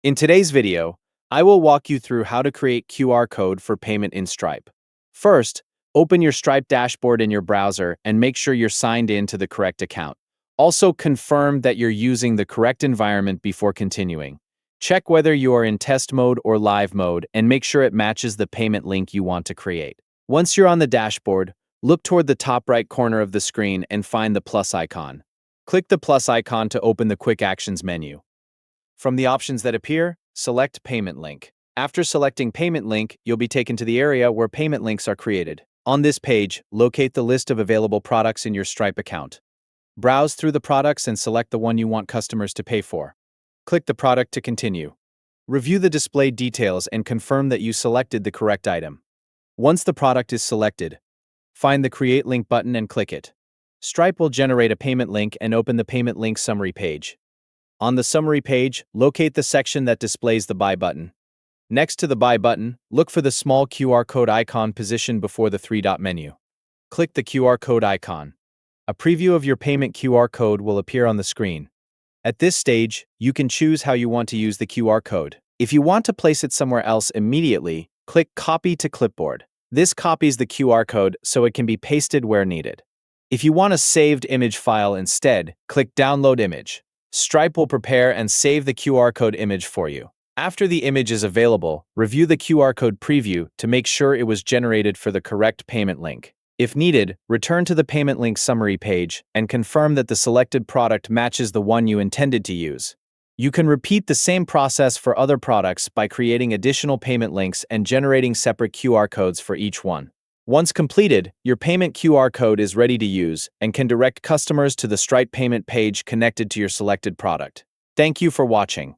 In today's video, I will walk you through how to create QR code for payment in Stripe. First, open your Stripe dashboard in your browser and make sure you're signed in to the correct account. Also, confirm that you're using the correct environment before continuing. Check whether you are in test mode or live mode and make sure it matches the payment link you want to create. Once you're on the dashboard, look toward the top right corner of the screen and find the plus icon. Click the plus icon to open the Quick Actions menu. From the options that appear, select Payment Link. After selecting Payment Link, you'll be taken to the area where payment links are created. On this page, locate the list of available products in your Stripe account. Browse through the products and select the one you want customers to pay for. Click the product to continue. Review the displayed details and confirm that you selected the correct item. Once the product is selected, find the Create Link button and click it. Stripe will generate a payment link and open the payment link summary page. On the summary page, locate the section that displays the Buy button. Next to the Buy button, look for the small QR code icon positioned before the three-dot menu. Click the QR code icon. A preview of your payment QR code will appear on the screen. At this stage, you can choose how you want to use the QR code. If you want to place it somewhere else immediately, click Copy to Clipboard. This copies the QR code so it can be pasted where needed. If you want a saved image file instead, click Download Image. Stripe will prepare and save the QR code image for you. After the image is available, review the QR code preview to make sure it was generated for the correct payment link. If needed, return to the payment link summary page and confirm that the selected product matches the one you intended to use. You can repeat the same process for other products by creating additional payment links and generating separate QR codes for each one. Once completed, your payment QR code is ready to use and can direct customers to the Stripe payment page connected to your selected product. Thank you for watching.